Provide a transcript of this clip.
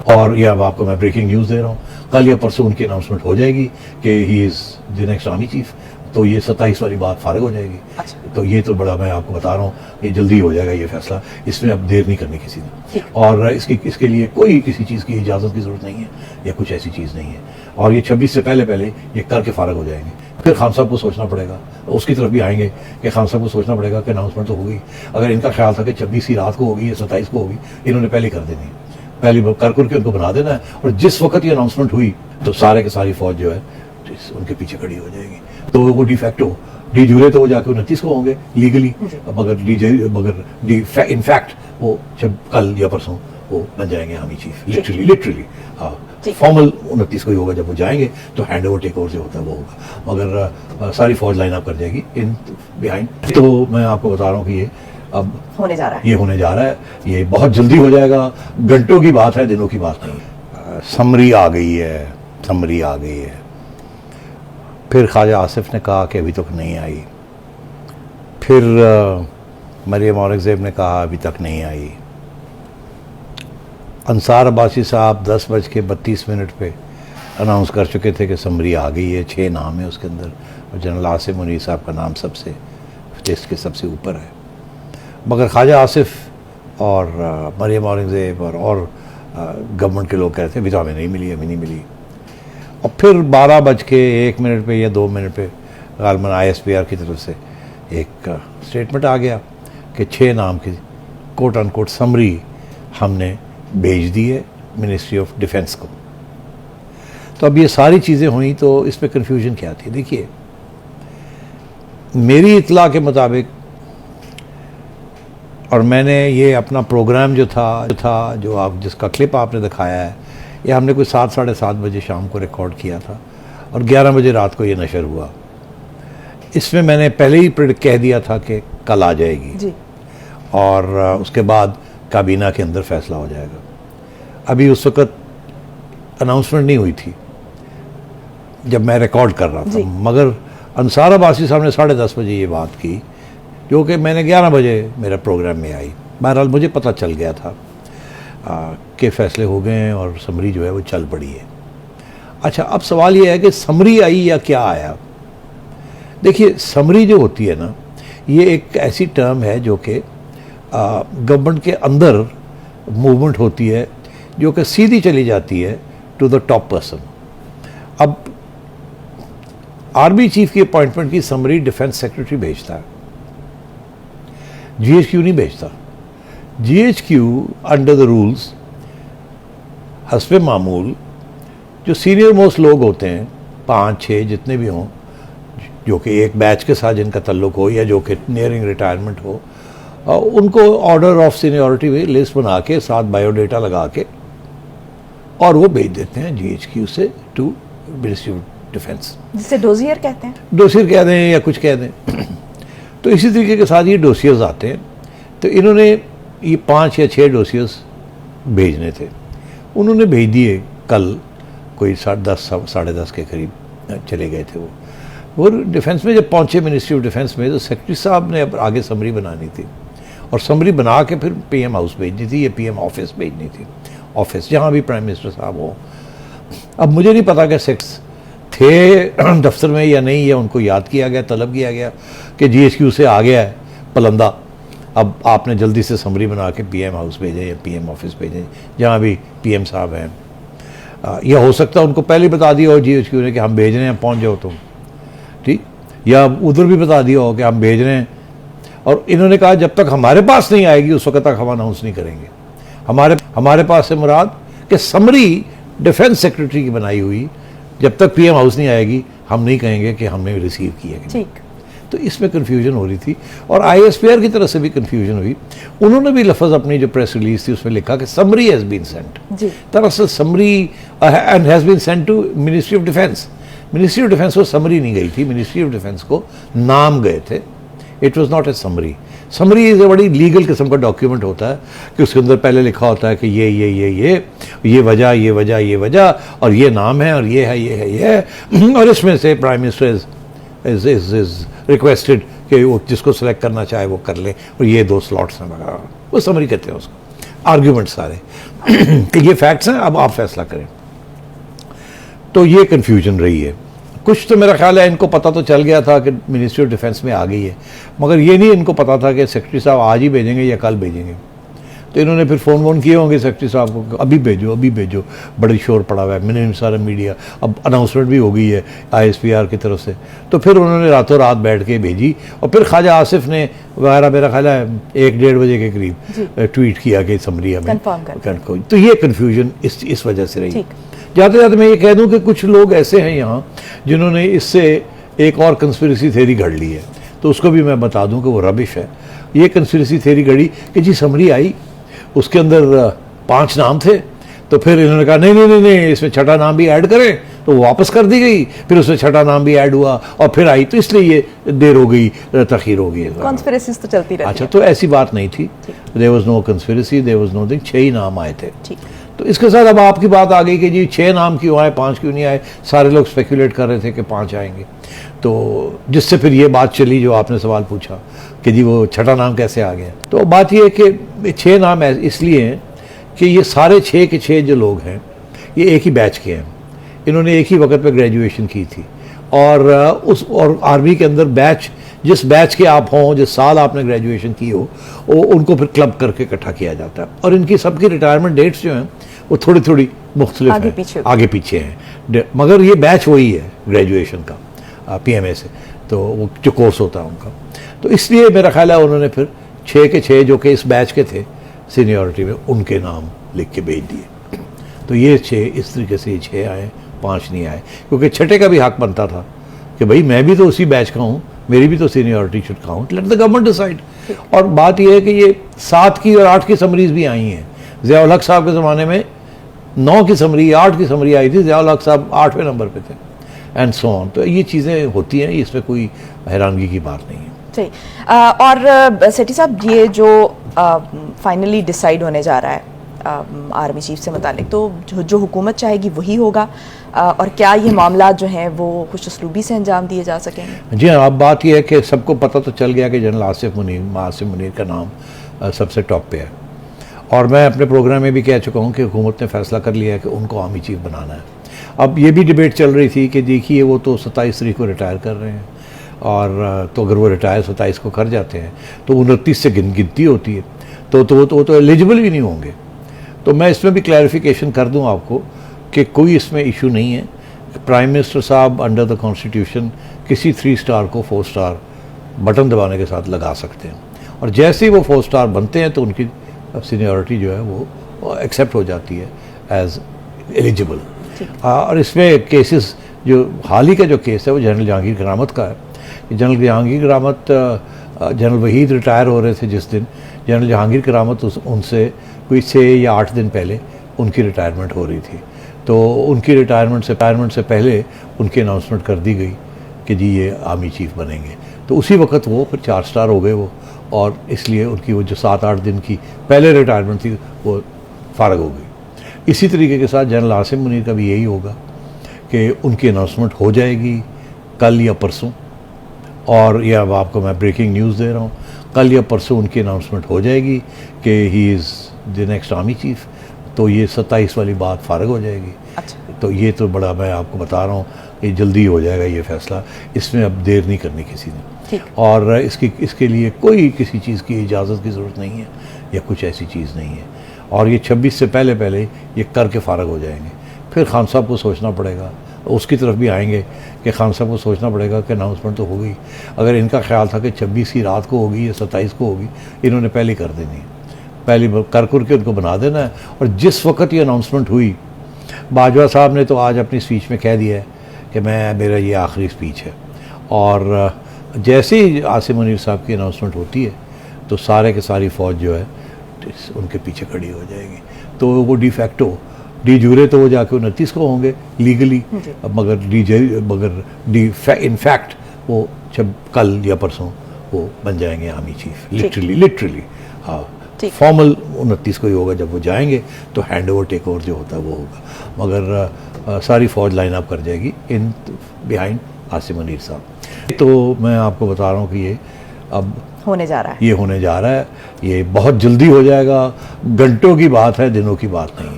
और ये अब आपको मैं ब्रेकिंग न्यूज़ दे रहा हूँ, कल या परसों उनकी अनाउंसमेंट हो जाएगी कि he is the next army chief. तो ये 27 वाली बात फारिग हो जाएगी। अच्छा। तो ये तो बड़ा मैं आपको बता रहा हूँ, ये जल्दी हो जाएगा ये फैसला, इसमें अब देर नहीं करनी किसी ने। और इसके लिए कोई किसी चीज़ की इजाज़त की ज़रूरत नहीं है या कुछ ऐसी चीज़ नहीं है। और ये 26 से पहले ये करके फारिग हो जाएंगे। फिर खान साहब को सोचना पड़ेगा, उसकी तरफ भी आएंगे कि खान साहब को सोचना पड़ेगा कि अनाउंसमेंट तो होगी। अगर इनका ख्याल था कि 26 ही रात को होगी या 27 को होगी, इन्होंने पहले कर देनी है, पहले कर के उनको बना देना है। और जिस वक्त ये अनाउंसमेंट हुई तो सारे के सारी फौज जो है उनके पीछे खड़ी हो जाएगी। तो वो डिफैक्टो डी जूरे तो वो जाके 29 को होंगे लीगली, मगर इनफैक्ट वो जब कल या परसों वो बन जाएंगे आर्मी चीफ, लिटरली। हाँ, फॉर्मल 29 को ही होगा जब वो जाएंगे, तो हैंड ओवर टेक ओवर से होता है वो होगा, मगर सारी फौज लाइन अप कर जाएगी इन बिहाइंड। तो मैं आपको बता रहा हूँ कि ये अब होने जा रहा है, ये होने जा रहा है, ये बहुत जल्दी हो जाएगा, घंटों की बात है, दिनों की बात नहीं। समरी आ गई है। फिर ख्वाजा आसिफ ने कहा कि अभी तक नहीं आई। फिर मरियम औरंगज़ेब ने कहा अभी तक नहीं आई। अंसार अब्बासी साहब 10:32 पे अनाउंस कर चुके थे कि समरी आ गई है, 6 नाम है उसके अंदर, और जनरल आसिम मुनीर साहब का नाम सबसे लिस्ट के सबसे ऊपर है। मगर ख्वाजा आसिफ और मरियम औरंगज़ेब और गवर्नमेंट के लोग कहते हैं अभी तो हमें नहीं मिली। और फिर 12:01 पे या 2 मिनट पे गालमन ISPR की तरफ से एक स्टेटमेंट आ गया कि 6 नाम की कोट अनकोट समरी हमने भेज दी है मिनिस्ट्री ऑफ डिफेंस को। तो अब ये सारी चीज़ें हुई तो इसमें कन्फ्यूजन क्या थी? देखिए, मेरी इत्तला के मुताबिक, और मैंने ये अपना प्रोग्राम जो था जो आप जिसका क्लिप आपने दिखाया है, ये हमने कोई 7 साढ़े 7 बजे शाम को रिकॉर्ड किया था और 11 बजे रात को ये नशर हुआ। इसमें मैंने पहले ही कह दिया था कि कल आ जाएगी जी। और उसके बाद काबीना के अंदर फैसला हो जाएगा। अभी उस वक़्त अनाउंसमेंट नहीं हुई थी जब मैं रिकॉर्ड कर रहा था, मगर अंसार अब्बासी साहब ने 10:30 बजे ये बात की, जो कि मैंने 11 बजे मेरा प्रोग्राम में आई। बहरहाल मुझे पता चल गया था के फैसले हो गए हैं और समरी जो है वो चल पड़ी है। अच्छा, अब सवाल ये है कि समरी आई या क्या आया? देखिए, समरी जो होती है ना, ये एक ऐसी टर्म है जो कि गवर्नमेंट के अंदर मूवमेंट होती है, जो कि सीधी चली जाती है टू द टॉप पर्सन। अब आर्मी चीफ की अपॉइंटमेंट की समरी डिफेंस सेक्रेटरी भेजता है, GHQ नहीं भेजता। GHQ अंडर द रूल्स हस्बे मामूल जो सीनियर मोस्ट लोग होते हैं, 5-6 जितने भी हों, जो कि एक बैच के साथ जिनका तल्लुक हो या जो कि नियरिंग रिटायरमेंट हो, उनको ऑर्डर ऑफ सीनियरिटी में लिस्ट बना के साथ बायोडेटा लगा के और वो भेज देते हैं GHQ से टू मिनिस्ट्री ऑफ डिफेंस, जिसे डोजियर कहते हैं। डोसियर कह दें या कुछ कह दें। तो इसी तरीके के साथ ये डोसियर्स आते हैं। तो इन्होंने ये 5 या 6 डोसियर्स भेजने थे, उन्होंने भेज दिए। कल कोई 10:30 साढ़े 10 के करीब चले गए थे वो डिफेंस में। जब पहुंचे मिनिस्ट्री ऑफ डिफेंस में, तो सेक्रेटरी साहब ने अब आगे समरी बनानी थी और समरी बना के फिर PM हाउस भेजनी थी या PM ऑफिस भेजनी थी, ऑफिस जहाँ भी प्राइम मिनिस्टर साहब हो। अब मुझे नहीं पता कि सेक्स थे दफ्तर में या नहीं, या उनको याद किया गया, तलब किया गया कि GHQ से आ गया है पलंदा, अब आपने जल्दी से समरी बना के PM हाउस भेजें या PM ऑफिस भेजें जहाँ भी PM साहब हैं। या हो सकता है उनको पहले बता दिया हो GHQ ने कि हम भेज रहे हैं, पहुँच जाओ तुम, ठीक, या उधर भी बता दिया हो कि हम भेज रहे हैं, और इन्होंने कहा जब तक हमारे पास नहीं आएगी उस वक्त तक हम अनाउंस नहीं करेंगे। हमारे पास से मुराद कि समरी डिफेंस सेक्रेटरी की बनाई हुई, जब तक PM हाउस नहीं आएगी हम नहीं कहेंगे कि हमने रिसीव किया है। ठीक। तो इसमें कन्फ्यूजन हो रही थी और ISPR की तरफ से भी कन्फ्यूजन हुई। उन्होंने भी लफ्ज़ अपनी जो प्रेस रिलीज थी उसमें लिखा कि समरी हैज़ बीन सेंट। दरअसल summary and has been sent to ministry of defence. Ministry of defence को समरी नहीं गई थी, मिनिस्ट्री ऑफ डिफेंस को नाम गए थे। It was not a summary. Summary is a बड़ी लीगल किस्म का डॉक्यूमेंट होता है कि उसके अंदर पहले लिखा होता है कि ये वजह और ये नाम है और ये है और इसमें से प्राइम मिनिस्टर इज रिक्वेस्टेड कि वो जिसको सेलेक्ट करना चाहे वो कर ले और ये 2 स्लॉट्स हैं वगैरह, वो समरी कहते हैं उसको, आर्ग्यूमेंट सारे। कि ये फैक्ट्स हैं, अब आप फैसला करें। तो ये कन्फ्यूजन रही है। कुछ तो मेरा ख्याल है इनको पता तो चल गया था कि मिनिस्ट्री ऑफ डिफेंस में आ गई है, मगर ये नहीं इनको पता था कि सेक्रेटरी साहब आज ही भेजेंगे या कल भेजेंगे। तो इन्होंने फिर फ़ोन वोन किए होंगे सेक्रेटरी साहब को, अभी भेजो अभी भेजो, बड़ी शोर पड़ा हुआ है, मैंने सारा मीडिया, अब अनाउंसमेंट भी हो गई है ISPR की तरफ से। तो फिर उन्होंने रातों रात बैठ के भेजी और फिर ख्वाजा आसिफ ने वगैरह मेरा ख्याल है 1-1:30 बजे के करीब ट्वीट किया कि समरी हमें। तो ये कन्फ्यूजन इस वजह से रही। जाते जाते मैं ये कह दूं कि कुछ लोग ऐसे हैं यहाँ जिन्होंने इससे एक और कंस्पिरेसी थ्योरी घड़ ली है, तो उसको भी मैं बता दूं कि वो रबिश है। ये कंस्पिरेसी थ्योरी घड़ी कि जी समरी आई, उसके अंदर 5 नाम थे, तो फिर इन्होंने कहा नहीं नहीं नहीं नहीं इसमें छठा नाम भी ऐड करें, तो वो वापस कर दी गई, फिर उसमें छठा नाम भी ऐड हुआ और फिर आई, तो इसलिए ये देर हो गई, तखीर हो गई। कॉन्स्पिरेसीज तो चलती रहती। अच्छा, तो ऐसी बात नहीं थी, there was no conspiracy, there was no thing, 6 ही नाम आए थे। तो इसके साथ अब आपकी बात आ गई कि जी 6 नाम क्यों आए, 5 क्यों नहीं आए। सारे लोग स्पेकुलेट कर रहे थे कि 5 आएंगे, तो जिससे फिर ये बात चली जो आपने सवाल पूछा कि जी वो छठा नाम कैसे आ गया। तो बात ये है कि 6 नाम इसलिए हैं कि ये सारे 6 के 6 जो लोग हैं ये एक ही बैच के हैं, इन्होंने एक ही वक्त पे ग्रेजुएशन की थी, और आर्मी के अंदर बैच, जिस बैच के आप हों, जिस साल आपने ग्रेजुएशन की हो, वो उनको फिर क्लब करके इकट्ठा किया जाता है। और इनकी सबकी रिटायरमेंट डेट्स जो हैं वो थोड़ी थोड़ी मुख्तलिफ हैं, आगे पीछे हैं, मगर ये बैच वही है ग्रेजुएशन का PMA से, तो वो जो कोर्स होता है उनका। तो इसलिए मेरा ख्याल है उन्होंने फिर 6 के 6 जो कि इस बैच के थे सीनियरिटी में, उनके नाम लिख के भेज दिए। तो ये 6 इस तरीके से 6 आए, 5 नहीं आए, क्योंकि छठे का भी हक बनता था कि भाई मैं भी तो उसी बैच का हूँ, मेरी भी तो seniority should count, let the government decide. और बात यह है कि ये 7 की और 8 की समरीज भी आई हैं। ज़िया-उल हक साहब के ज़माने में 9 की समरी, 8 की समरी आई थी, ज़िया-उल हक साहब 8वें नंबर पे थे, एंड सो ऑन। तो ये चीज़ें होती हैं, इसमें कोई हैरानगी की बात नहीं है। सही। और सेठी साहब, ये जो फाइनली डिसाइड होने जा रहा है आर्मी चीफ से मुतालिक, तो जो हुकूमत चाहेगी वही होगा, और क्या ये मामला जो हैं वो कुछ उसलूबी से अंजाम दिए जा सकेंगे? जी हाँ, अब बात यह है कि सबको पता तो चल गया कि जनरल आसिफ मुनीर का नाम सबसे टॉप पे है, और मैं अपने प्रोग्राम में भी कह चुका हूँ कि हुकूमत ने फैसला कर लिया है कि उनको आर्मी चीफ बनाना है। अब ये भी डिबेट चल रही थी कि देखिए वो तो 27 तारीख को रिटायर कर रहे हैं, और तो अगर वो रिटायर 27 को कर जाते हैं तो 29 से गिनती होती है, तो वो तो एलिजिबल भी नहीं होंगे। तो मैं इसमें भी क्लैरिफिकेशन कर दूं आपको कि कोई इसमें इशू नहीं है। प्राइम मिनिस्टर साहब अंडर द कॉन्स्टिट्यूशन किसी 3 स्टार को 4 स्टार बटन दबाने के साथ लगा सकते हैं, और जैसे ही वो 4 स्टार बनते हैं तो उनकी सीनियरिटी जो है वो एक्सेप्ट हो जाती है एज एलिजिबल। और इसमें केसेस, जो हाल ही का जो केस है वो जनरल जहांगीर करामत का है। जनरल जहांगीर करामत, जनरल वहीद रिटायर हो रहे थे जिस दिन, जनरल जहांगीर करामत उनसे कोई 6 या 8 दिन पहले उनकी रिटायरमेंट हो रही थी। तो उनकी रिटायरमेंट से पहले उनकी अनाउंसमेंट कर दी गई कि जी ये आर्मी चीफ बनेंगे। तो उसी वक्त वो फिर 4 स्टार हो गए वो, और इसलिए उनकी वो जो 7-8 दिन की पहले रिटायरमेंट थी वो फारग हो गई। इसी तरीके के साथ जनरल आसिफ मुनीर का भी यही होगा कि उनकी अनाउंसमेंट हो जाएगी कल या परसों, और यह अब आपको मैं ब्रेकिंग न्यूज़ दे रहा हूँ, कल या परसों उनकी अनाउंसमेंट हो जाएगी कि he is the next army chief. तो ये 27 वाली बात फारग हो जाएगी। अच्छा। तो ये तो बड़ा, मैं आपको बता रहा हूँ कि जल्दी हो जाएगा ये फैसला, इसमें अब देर नहीं करनी किसी ने, और इसके लिए कोई किसी चीज़ की इजाज़त की ज़रूरत नहीं है या कुछ ऐसी चीज़ नहीं है, और ये 26 से पहले ये करके फारग हो जाएंगे। फिर खान साहब को सोचना पड़ेगा, उसकी तरफ भी आएंगे कि खान साहब को सोचना पड़ेगा कि अनाउंसमेंट तो हो गई। अगर इनका ख्याल था कि 26 की रात को होगी या 27 को होगी, इन्होंने पहले कर देनी है, पहले कर के उनको बना देना है। और जिस वक्त ये अनाउंसमेंट हुई, बाजवा साहब ने तो आज अपनी स्पीच में कह दिया है कि मेरा ये आखिरी स्पीच है, और जैसे ही आसिफ मुनीर साहब की अनाउंसमेंट होती है तो सारे के सारी फ़ौज जो है उनके पीछे खड़ी हो जाएगी। तो वो डी जूरे तो वो जाके 29 को होंगे लीगली, मगर इन फैक्ट वो जब कल या परसों वो बन जाएंगे आर्मी चीफ, लिटरली। हाँ, फॉर्मल 29 को ही होगा जब वो जाएंगे, तो हैंड ओवर टेक ओवर जो होता है वो होगा, मगर सारी फौज लाइन अप कर जाएगी इन बिहाइंड आसिफ मुनीर साहब। तो मैं आपको बता रहा हूँ कि ये अब होने जा रहा है। ये होने जा रहा है, ये बहुत जल्दी हो जाएगा, घंटों की बात है, दिनों की बात नहीं